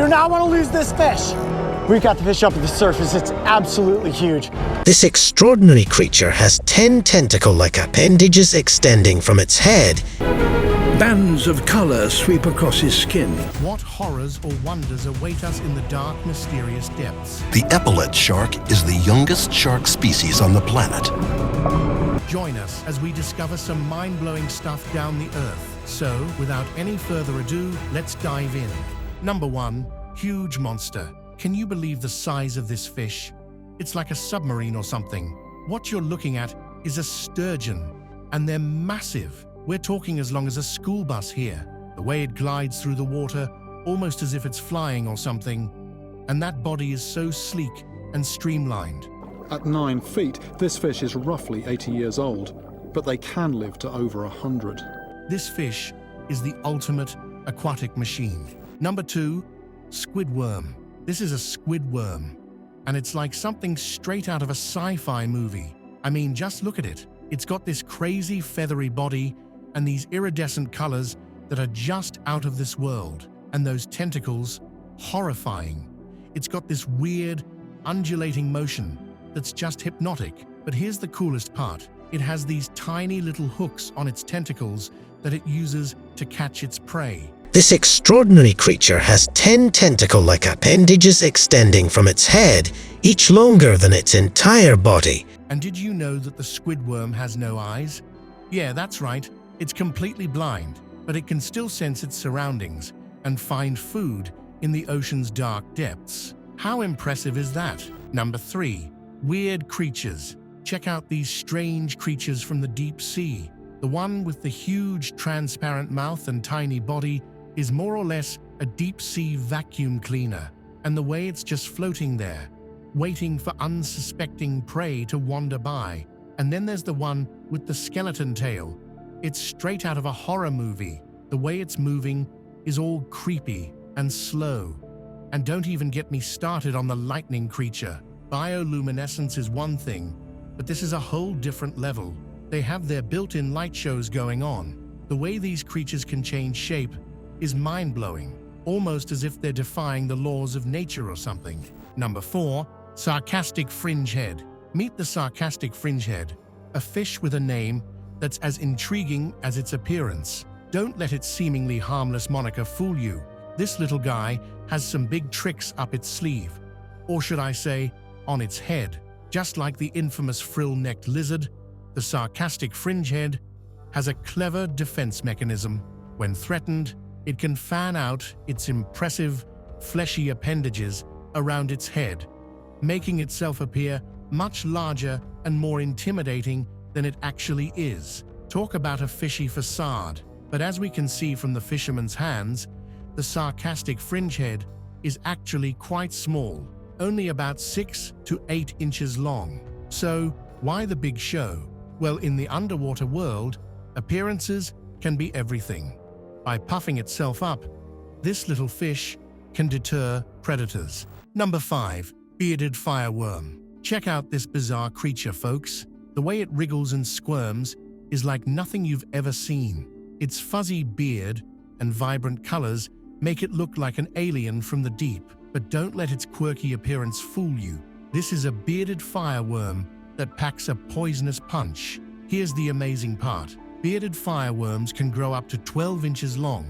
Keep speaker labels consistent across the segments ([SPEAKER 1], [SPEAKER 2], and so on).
[SPEAKER 1] do not want to lose this fish. We've got the fish up at the surface. It's absolutely huge.
[SPEAKER 2] This extraordinary creature has 10 tentacle-like appendages extending from its head.
[SPEAKER 3] Bands of color sweep across his skin.
[SPEAKER 4] What horrors or wonders await us in the dark, mysterious depths?
[SPEAKER 5] The epaulet shark is the youngest shark species on the planet.
[SPEAKER 4] Join us as we discover some mind-blowing stuff down the earth. So, without any further ado, let's dive in. Number 1, huge monster. Can you believe the size of this fish? It's like a submarine or something. What you're looking at is a sturgeon, and they're massive. We're talking as long as a school bus here. The way it glides through the water, almost as if it's flying or something. And that body is so sleek and streamlined.
[SPEAKER 6] At 9 feet, this fish is roughly 80 years old, but they can live to over 100.
[SPEAKER 4] This fish is the ultimate aquatic machine. Number 2, Squidworm. This is a squidworm, and it's like something straight out of a sci-fi movie. I mean, just look at it. It's got this crazy feathery body and these iridescent colors that are just out of this world. And those tentacles, horrifying. It's got this weird, undulating motion that's just hypnotic. But here's the coolest part. It has these tiny little hooks on its tentacles that it uses to catch its prey.
[SPEAKER 2] This extraordinary creature has 10 tentacle-like appendages extending from its head, each longer than its entire body.
[SPEAKER 4] And did you know that the squidworm has no eyes? Yeah, that's right. It's completely blind, but it can still sense its surroundings and find food in the ocean's dark depths. How impressive is that? Number 3, weird creatures. Check out these strange creatures from the deep sea. The one with the huge transparent mouth and tiny body is more or less a deep-sea vacuum cleaner, and the way it's just floating there, waiting for unsuspecting prey to wander by. And then there's the one with the skeleton tail. It's straight out of a horror movie. The way it's moving is all creepy and slow. And don't even get me started on the lightning creature. Bioluminescence is one thing, but this is a whole different level. They have their built-in light shows going on. The way these creatures can change shape is mind-blowing, almost as if they're defying the laws of nature or something. Number 4, sarcastic fringe head. Meet the sarcastic fringe head, a fish with a name that's as intriguing as its appearance. Don't let its seemingly harmless moniker fool you. This little guy has some big tricks up its sleeve, or should I say, on its head. Just like the infamous frill-necked lizard, the sarcastic fringe head has a clever defense mechanism. When threatened, it can fan out its impressive, fleshy appendages around its head, making itself appear much larger and more intimidating than it actually is. Talk about a fishy facade. But as we can see from the fisherman's hands, the sarcastic fringe head is actually quite small, only about 6 to 8 inches long. So, why the big show? Well, in the underwater world, appearances can be everything. By puffing itself up, this little fish can deter predators. Number 5, bearded fireworm. Check out this bizarre creature, folks. The way it wriggles and squirms is like nothing you've ever seen. Its fuzzy beard and vibrant colors make it look like an alien from the deep. But don't let its quirky appearance fool you. This is a bearded fireworm that packs a poisonous punch. Here's the amazing part. Bearded fireworms can grow up to 12 inches long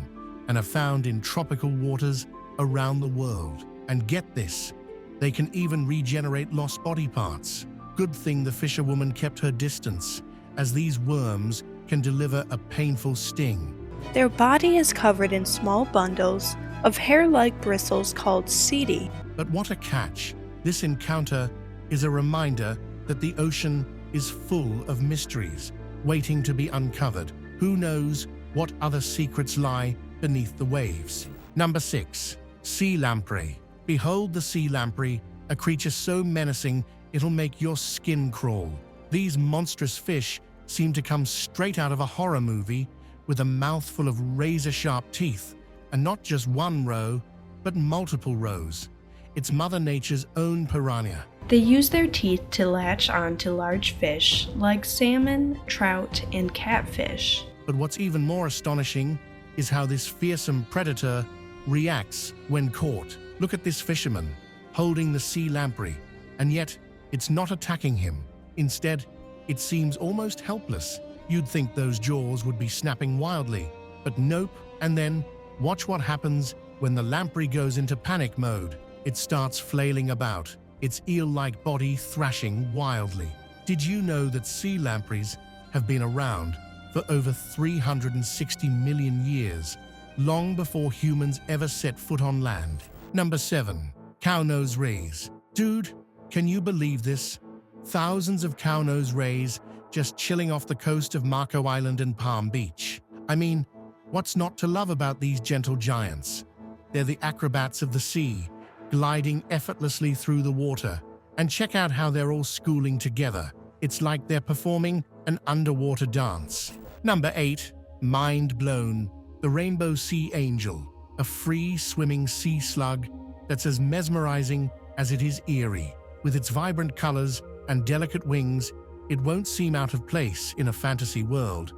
[SPEAKER 4] and are found in tropical waters around the world. And get this, they can even regenerate lost body parts. Good thing the fisherwoman kept her distance, as these worms can deliver a painful sting.
[SPEAKER 7] Their body is covered in small bundles of hair-like bristles called setae.
[SPEAKER 4] But what a catch! This encounter is a reminder that the ocean is full of mysteries waiting to be uncovered. Who knows what other secrets lie beneath the waves? Number 6, sea lamprey. Behold the sea lamprey, a creature so menacing it'll make your skin crawl. These monstrous fish seem to come straight out of a horror movie, with a mouthful of razor-sharp teeth, and not just one row, but multiple rows. It's Mother Nature's own piranha.
[SPEAKER 7] They use their teeth to latch onto large fish like salmon, trout, and catfish.
[SPEAKER 4] But what's even more astonishing is how this fearsome predator reacts when caught. Look at this fisherman, holding the sea lamprey, and yet it's not attacking him. Instead, it seems almost helpless. You'd think those jaws would be snapping wildly, but nope. And then, watch what happens when the lamprey goes into panic mode. It starts flailing about, its eel-like body thrashing wildly. Did you know that sea lampreys have been around for over 360 million years, long before humans ever set foot on land? Number 7. Cow-nose rays. Dude, can you believe this? Thousands of cow-nose rays just chilling off the coast of Marco Island and Palm Beach. I mean, what's not to love about these gentle giants? They're the acrobats of the sea, gliding effortlessly through the water. And check out how they're all schooling together. It's like they're performing an underwater dance. Number 8. Mind blown. The rainbow sea angel, a free-swimming sea slug that's as mesmerizing as it is eerie. With its vibrant colors and delicate wings, it won't seem out of place in a fantasy world.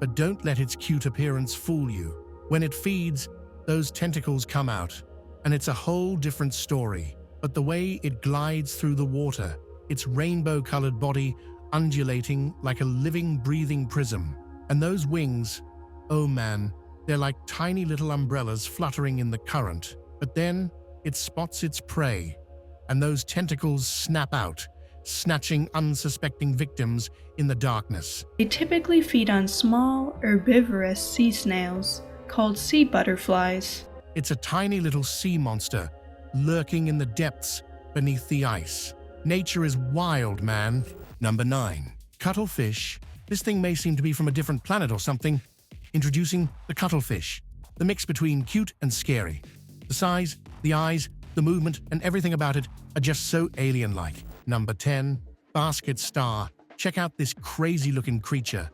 [SPEAKER 4] But don't let its cute appearance fool you. When it feeds, those tentacles come out, and it's a whole different story. But the way it glides through the water, its rainbow-colored body undulating like a living, breathing prism. And those wings, oh man, they're like tiny little umbrellas fluttering in the current. But then it spots its prey, and those tentacles snap out, snatching unsuspecting victims in the darkness.
[SPEAKER 7] They typically feed on small, herbivorous sea snails called sea butterflies.
[SPEAKER 4] It's a tiny little sea monster lurking in the depths beneath the ice. Nature is wild, man. Number 9. Cuttlefish. This thing may seem to be from a different planet or something. Introducing the cuttlefish, the mix between cute and scary. The size, the eyes, the movement, and everything about it are just so alien-like. Number 10. Basket star. Check out this crazy-looking creature.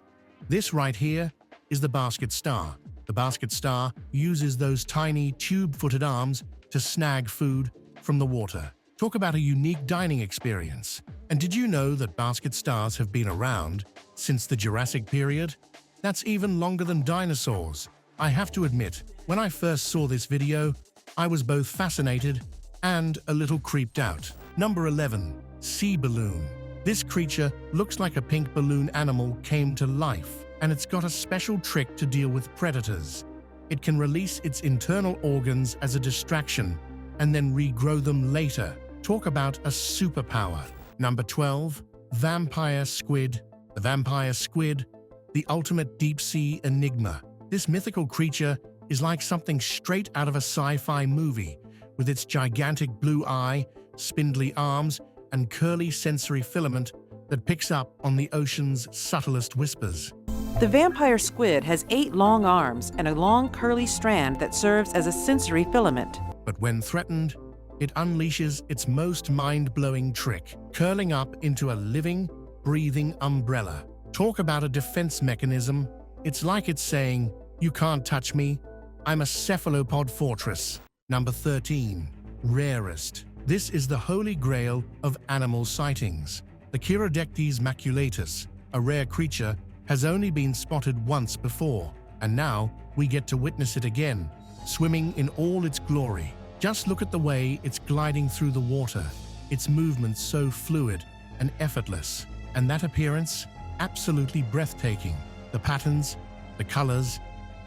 [SPEAKER 4] This right here is the basket star. The basket star uses those tiny tube-footed arms to snag food from the water. Talk about a unique dining experience. And did you know that basket stars have been around since the Jurassic period? That's even longer than dinosaurs. I have to admit, when I first saw this video, I was both fascinated and a little creeped out. Number 11. Sea balloon. This creature looks like a pink balloon animal came to life, and it's got a special trick to deal with predators. It can release its internal organs as a distraction and then regrow them later. Talk about a superpower. Number 12. Vampire squid. The vampire squid, the ultimate deep-sea enigma. This mythical creature is like something straight out of a sci-fi movie, with its gigantic blue eye, spindly arms, and curly sensory filament that picks up on the ocean's subtlest whispers.
[SPEAKER 8] The vampire squid has 8 long arms and a long curly strand that serves as a sensory filament.
[SPEAKER 4] But when threatened, it unleashes its most mind-blowing trick, curling up into a living, breathing umbrella. Talk about a defense mechanism. It's like it's saying, "You can't touch me. I'm a cephalopod fortress." Number 13. Rarest. This is the holy grail of animal sightings. The Chirodectes maculatus, a rare creature, has only been spotted once before, and now we get to witness it again, swimming in all its glory. Just look at the way it's gliding through the water, its movements so fluid and effortless, and that appearance, absolutely breathtaking. The patterns, the colors,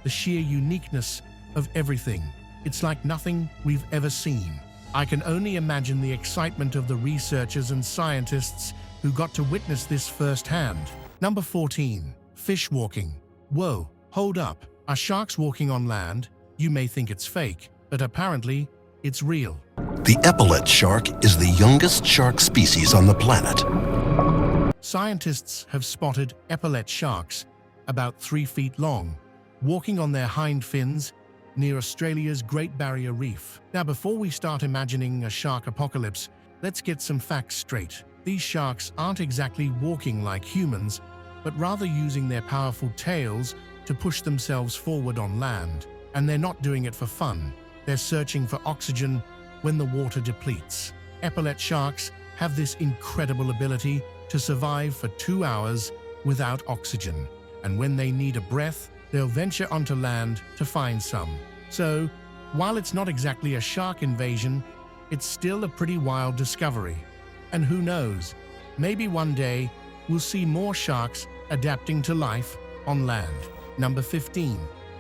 [SPEAKER 4] the sheer uniqueness of everything. It's like nothing we've ever seen. I can only imagine the excitement of the researchers and scientists who got to witness this firsthand. Number 14. Fish walking. Whoa, hold up. Are sharks walking on land? You may think it's fake, but apparently it's real.
[SPEAKER 5] The epaulet shark is the youngest shark species on the planet.
[SPEAKER 4] Scientists have spotted epaulet sharks, about 3 feet long, walking on their hind fins near Australia's Great Barrier Reef. Now, before we start imagining a shark apocalypse, let's get some facts straight. These sharks aren't exactly walking like humans, but rather using their powerful tails to push themselves forward on land. And they're not doing it for fun. They're searching for oxygen when the water depletes. Epaulet sharks have this incredible ability to survive for 2 hours without oxygen. And when they need a breath, they'll venture onto land to find some. So, While it's not exactly a shark invasion, it's still a pretty wild discovery. And who knows, maybe one day we'll see more sharks adapting to life on land. Number 15.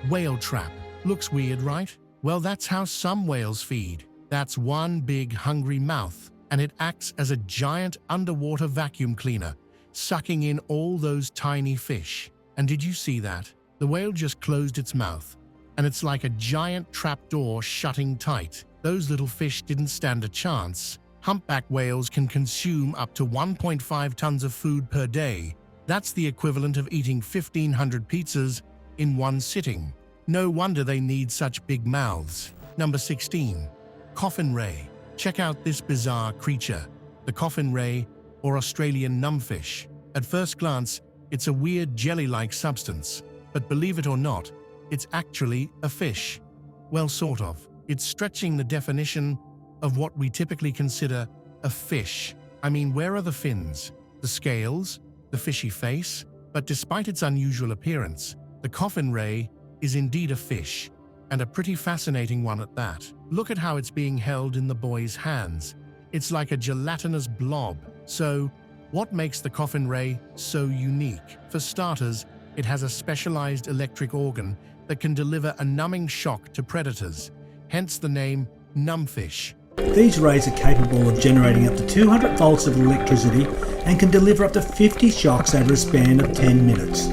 [SPEAKER 4] Whale trap. Looks weird, right? Well, that's how some whales feed. That's one big hungry mouth, and it acts as a giant underwater vacuum cleaner, sucking in all those tiny fish. And did you see that? The whale just closed its mouth, and it's like a giant trapdoor shutting tight. Those little fish didn't stand a chance. Humpback whales can consume up to 1.5 tons of food per day. That's the equivalent of eating 1,500 pizzas in one sitting. No wonder they need such big mouths. Number 16. Coffin Ray. Check out this bizarre creature, the Coffin Ray, or Australian numbfish. At first glance, it's a weird jelly-like substance, but believe it or not, it's actually a fish. Well, sort of. It's stretching the definition of what we typically consider a fish. I mean, where are the fins, the scales, the fishy face? But despite its unusual appearance, the Coffin Ray is indeed a fish, and a pretty fascinating one at that. Look at how it's being held in the boy's hands. It's like a gelatinous blob. So, what makes the Coffin Ray so unique? For starters, it has a specialized electric organ that can deliver a numbing shock to predators, hence the name numbfish.
[SPEAKER 9] These rays are capable of generating up to 200 volts of electricity and can deliver up to 50 shocks over a span of 10 minutes.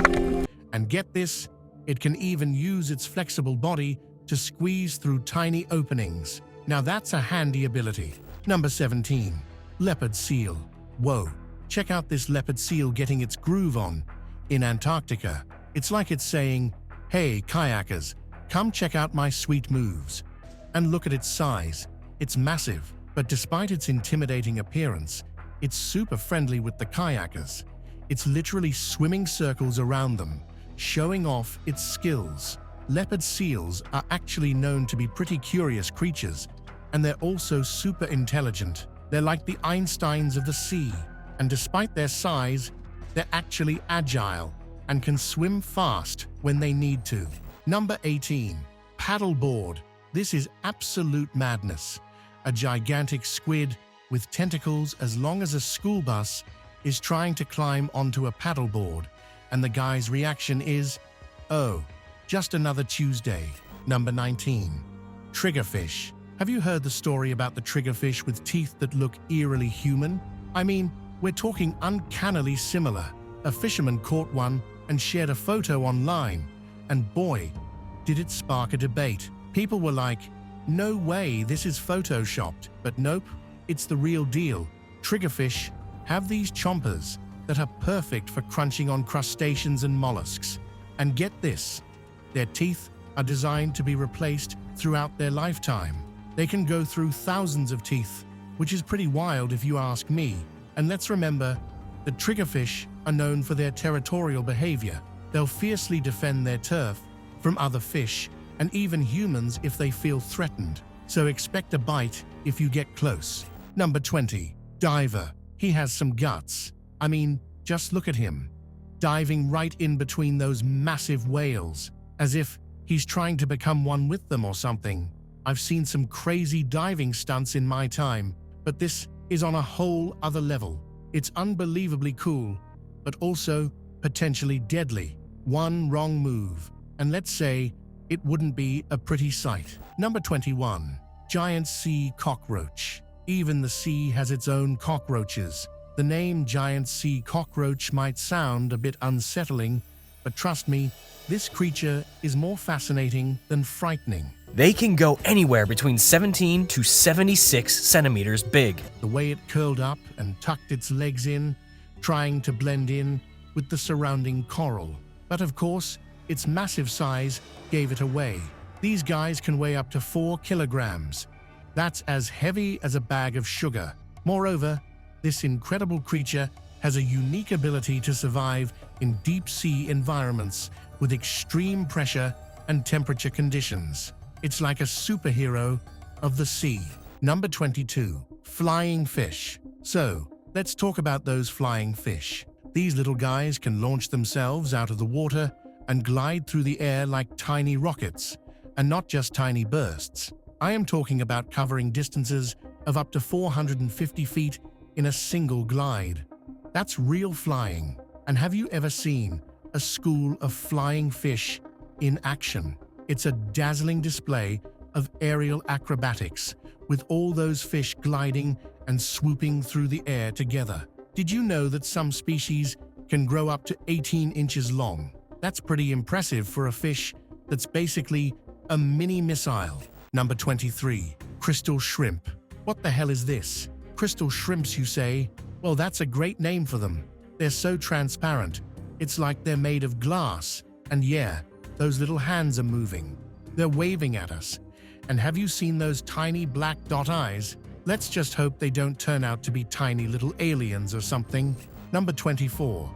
[SPEAKER 4] And get this, it can even use its flexible body to squeeze through tiny openings. Now that's a handy ability. Number 17. Leopard Seal. Whoa, check out this leopard seal getting its groove on in Antarctica. It's like it's saying, hey kayakers, come check out my sweet moves. And look at its size. It's massive, but despite its intimidating appearance, it's super friendly with the kayakers. It's literally swimming circles around them, showing off its skills. Leopard seals are actually known to be pretty curious creatures, and they're also super intelligent. They're like the Einsteins of the sea, and despite their size, they're actually agile and can swim fast when they need to. Number 18. Paddleboard. This is absolute madness. A gigantic squid with tentacles as long as a school bus is trying to climb onto a paddleboard, and the guy's reaction is, oh, just another Tuesday. Number 19. Triggerfish. Have you heard the story about the triggerfish with teeth that look eerily human? I mean, we're talking uncannily similar. A fisherman caught one and shared a photo online, and boy, did it spark a debate. People were like, no way, this is photoshopped. But nope, it's the real deal. Triggerfish have these chompers that are perfect for crunching on crustaceans and mollusks. And get this, their teeth are designed to be replaced throughout their lifetime. They can go through thousands of teeth, which is pretty wild if you ask me. And let's remember that triggerfish are known for their territorial behavior. They'll fiercely defend their turf from other fish and even humans if they feel threatened. So expect a bite if you get close. Number 20. Diver. He has some guts. I mean, just look at him, diving right in between those massive whales, as if he's trying to become one with them or something. I've seen some crazy diving stunts in my time, but this is on a whole other level. It's unbelievably cool, but also potentially deadly. One wrong move, and let's say it wouldn't be a pretty sight. Number 21. Giant sea cockroach. Even the sea has its own cockroaches. The name giant sea cockroach might sound a bit unsettling, but trust me, this creature is more fascinating than frightening.
[SPEAKER 10] They can go anywhere between 17 to 76 centimeters big.
[SPEAKER 4] The way it curled up and tucked its legs in, trying to blend in with the surrounding coral. But of course, its massive size gave it away. These guys can weigh up to 4 kilograms. That's as heavy as a bag of sugar. Moreover, this incredible creature has a unique ability to survive in deep-sea environments with extreme pressure and temperature conditions. It's like a superhero of the sea. Number 22. Flying fish. So, let's talk about those flying fish. These little guys can launch themselves out of the water and glide through the air like tiny rockets. And not just tiny bursts. I am talking about covering distances of up to 450 feet in a single glide. That's real flying. And have you ever seen a school of flying fish in action? It's a dazzling display of aerial acrobatics, with all those fish gliding and swooping through the air together. Did you know that some species can grow up to 18 inches long? That's pretty impressive for a fish that's basically a mini missile. Number 23. Crystal shrimp. What the hell is this? Crystal shrimps, you say? Well, that's a great name for them. They're so transparent. It's like they're made of glass. And yeah, those little hands are moving. They're waving at us. And have you seen those tiny black dot eyes? Let's just hope they don't turn out to be tiny little aliens or something. Number 24.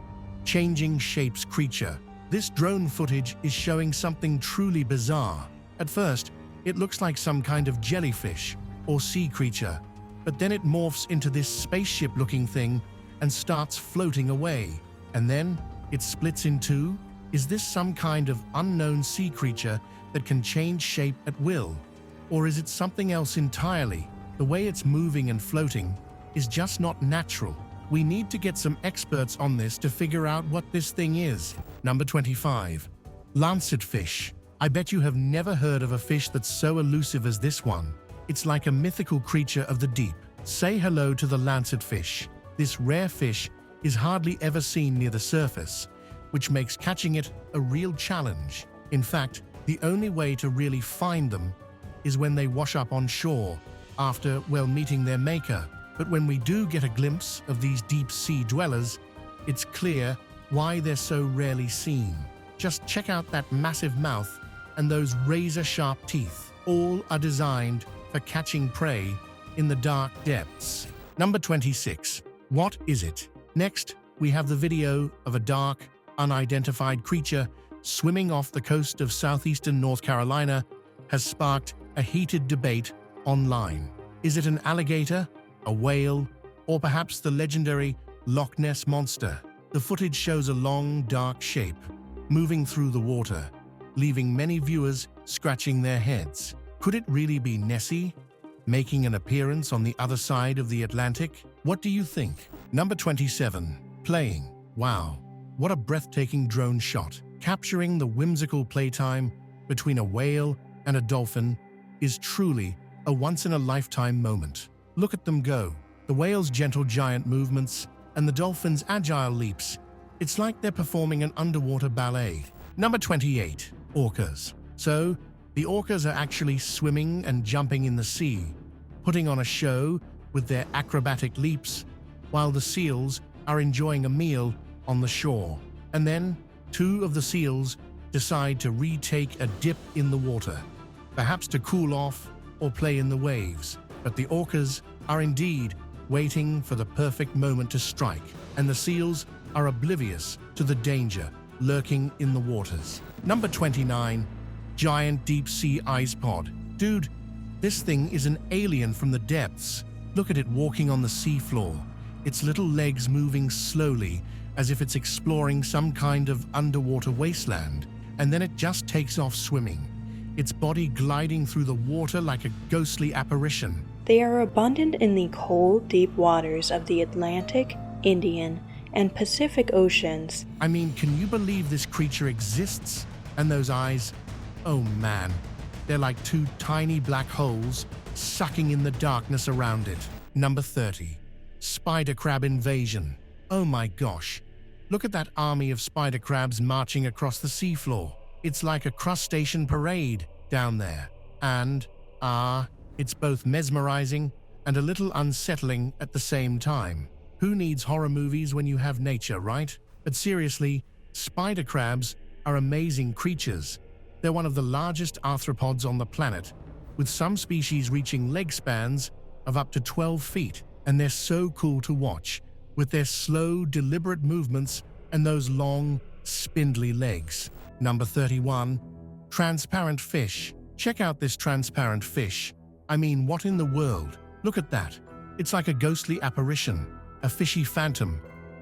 [SPEAKER 4] Changing shapes creature. This drone footage is showing something truly bizarre. At first, it looks like some kind of jellyfish or sea creature, but then it morphs into this spaceship-looking thing and starts floating away. And then it splits in two. Is this some kind of unknown sea creature that can change shape at will? Or is it something else entirely? The way it's moving and floating is just not natural. We need to get some experts on this to figure out what this thing is. Number 25. Lancet fish. I bet you have never heard of a fish that's so elusive as this one. It's like a mythical creature of the deep. Say hello to the lancet fish. This rare fish is hardly ever seen near the surface, which makes catching it a real challenge. In fact, the only way to really find them is when they wash up on shore after, well, meeting their maker. But when we do get a glimpse of these deep-sea dwellers, it's clear why they're so rarely seen. Just check out that massive mouth and those razor-sharp teeth. All are designed for catching prey in the dark depths. Number 26. What is it? Next, we have the video of a dark, unidentified creature swimming off the coast of southeastern North Carolina has sparked a heated debate online. Is it an alligator, a whale, or perhaps the legendary Loch Ness monster? The footage shows a long, dark shape moving through the water, leaving many viewers scratching their heads. Could it really be Nessie, making an appearance on the other side of the Atlantic? What do you think? Number 27. Playing. Wow, what a breathtaking drone shot. Capturing the whimsical playtime between a whale and a dolphin is truly a once-in-a-lifetime moment. Look at them go. The whale's gentle giant movements and the dolphin's agile leaps. It's like they're performing an underwater ballet. Number 28. Orcas. So, the orcas are actually swimming and jumping in the sea, putting on a show with their acrobatic leaps, while the seals are enjoying a meal on the shore. And then, two of the seals decide to retake a dip in the water, perhaps to cool off or play in the waves. But the orcas are indeed waiting for the perfect moment to strike, and the seals are oblivious to the danger lurking in the waters. Number 29. Giant deep-sea ice pod. Dude, this thing is an alien from the depths. Look at it walking on the seafloor, its little legs moving slowly as if it's exploring some kind of underwater wasteland, and then it just takes off swimming, its body gliding through the water like a ghostly apparition.
[SPEAKER 7] They are abundant in the cold, deep waters of the Atlantic, Indian, and Pacific Oceans.
[SPEAKER 4] I mean, can you believe this creature exists? And those eyes, oh man, they're like two tiny black holes sucking in the darkness around it. Number 30. Spider crab invasion. Oh my gosh, look at that army of spider crabs marching across the seafloor. It's like a crustacean parade down there. And, it's both mesmerizing and a little unsettling at the same time. Who needs horror movies when you have nature, right? But seriously, spider crabs are amazing creatures. They're one of the largest arthropods on the planet, with some species reaching leg spans of up to 12 feet. And they're so cool to watch, with their slow, deliberate movements and those long, spindly legs. Number 31. Transparent fish. Check out this transparent fish. I mean, what in the world? Look at that. It's like a ghostly apparition, a fishy phantom.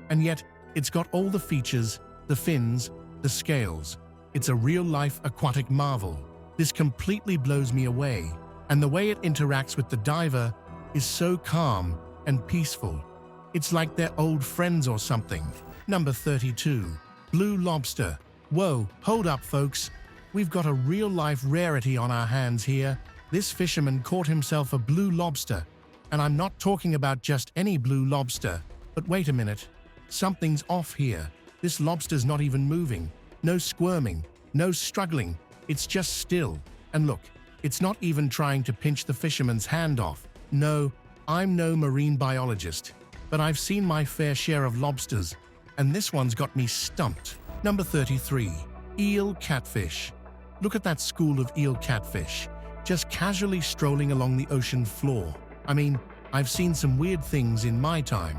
[SPEAKER 4] And yet, it's got all the features, the fins, the scales. It's a real-life aquatic marvel. This completely blows me away, and the way it interacts with the diver is so calm and peaceful. It's like they're old friends or something. Number 32. Blue Lobster. Whoa, hold up folks. We've got a real-life rarity on our hands here. This fisherman caught himself a blue lobster. And I'm not talking about just any blue lobster. But wait a minute. Something's off here. This lobster's not even moving. No squirming. No struggling. It's just still. And look, it's not even trying to pinch the fisherman's hand off. No, I'm no marine biologist. But I've seen my fair share of lobsters. And this one's got me stumped. Number 33. Eel Catfish. Look at that school of eel catfish, just casually strolling along the ocean floor. I mean, I've seen some weird things in my time,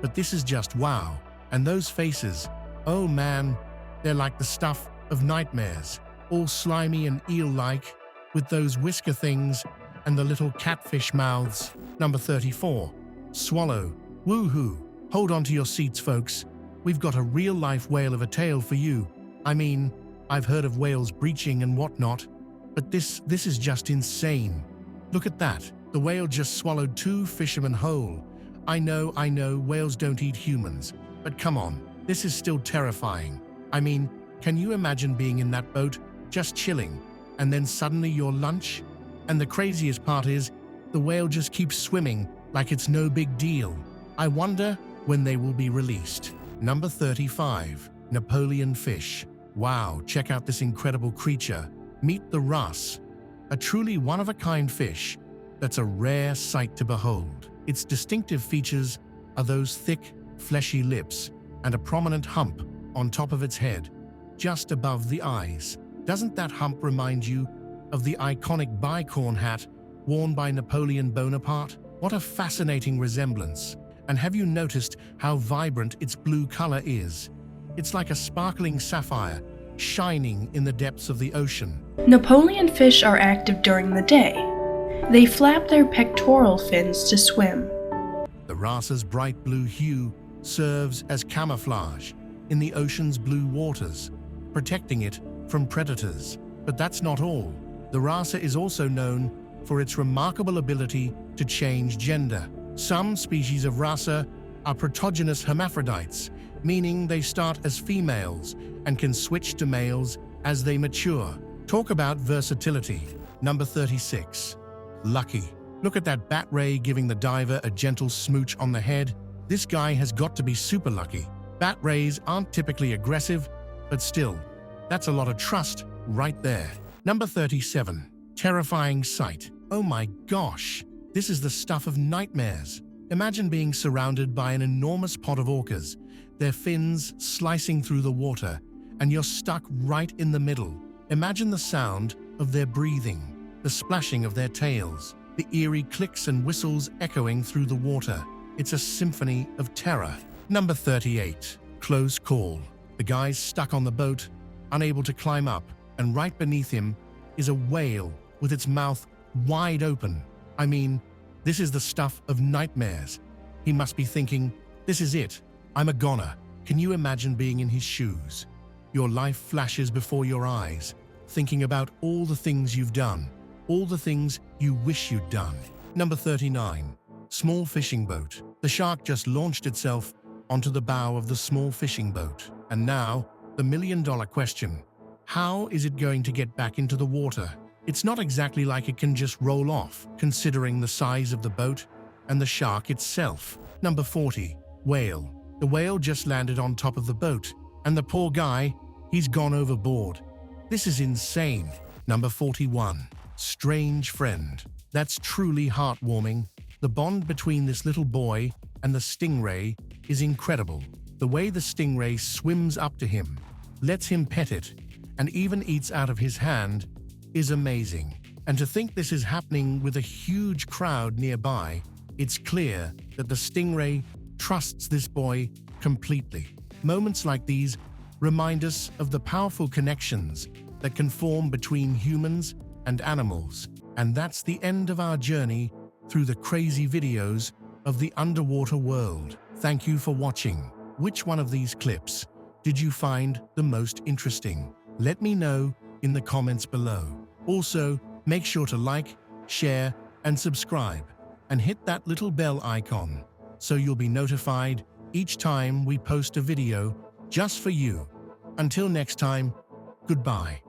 [SPEAKER 4] but this is just wow. And those faces, oh man, they're like the stuff of nightmares, all slimy and eel-like, with those whisker things and the little catfish mouths. Number 34. Swallow. Woohoo! Hold on to your seats, folks. We've got a real-life whale of a tale for you. I mean, I've heard of whales breaching and whatnot, but this is just insane. Look at that. The whale just swallowed 2 fishermen whole. I know, whales don't eat humans, but come on, this is still terrifying. I mean, can you imagine being in that boat, just chilling, and then suddenly your lunch? And the craziest part is, the whale just keeps swimming like it's no big deal. I wonder when they will be released. Number 35. Napoleon Fish. Wow, check out this incredible creature. Meet the wrasse, a truly one-of-a-kind fish that's a rare sight to behold. Its distinctive features are those thick, fleshy lips and a prominent hump on top of its head, just above the eyes. Doesn't that hump remind you of the iconic bicorn hat worn by Napoleon Bonaparte? What a fascinating resemblance. And have you noticed how vibrant its blue color is? It's like a sparkling sapphire, shining in the depths of the ocean.
[SPEAKER 7] Napoleon fish are active during the day. They flap their pectoral fins to swim.
[SPEAKER 4] The wrasse's bright blue hue serves as camouflage in the ocean's blue waters, protecting it from predators. But that's not all. The wrasse is also known for its remarkable ability to change gender. Some species of wrasse are protogynous hermaphrodites, meaning they start as females and can switch to males as they mature. Talk about versatility. Number 36. Lucky. Look at that bat ray giving the diver a gentle smooch on the head. This guy has got to be super lucky. Bat rays aren't typically aggressive, but still, that's a lot of trust right there. Number 37. Terrifying sight. Oh my gosh. This is the stuff of nightmares. Imagine being surrounded by an enormous pod of orcas, their fins slicing through the water, and you're stuck right in the middle. Imagine the sound of their breathing, the splashing of their tails, the eerie clicks and whistles echoing through the water. It's a symphony of terror. Number 38. Close call. The guy's stuck on the boat, unable to climb up, and right beneath him is a whale with its mouth wide open. I mean, this is the stuff of nightmares. He must be thinking, this is it. I'm a goner. Can you imagine being in his shoes? Your life flashes before your eyes, thinking about all the things you've done, all the things you wish you'd done. Number 39. Small fishing boat. The shark just launched itself onto the bow of the small fishing boat. And now, the million-dollar question. How is it going to get back into the water? It's not exactly like it can just roll off, considering the size of the boat and the shark itself. Number 40. Whale. The whale just landed on top of the boat, and the poor guy, he's gone overboard. This is insane. Number 41. Strange friend. That's truly heartwarming. The bond between this little boy and the stingray is incredible. The way the stingray swims up to him, lets him pet it, and even eats out of his hand is amazing. And to think this is happening with a huge crowd nearby, it's clear that the stingray trusts this boy completely. Moments like these remind us of the powerful connections that can form between humans and animals. And that's the end of our journey through the crazy videos of the underwater world. Thank you for watching. Which one of these clips did you find the most interesting? Let me know in the comments below. Also, make sure to like, share, and subscribe, and hit that little bell icon so you'll be notified each time we post a video just for you. Until next time, goodbye.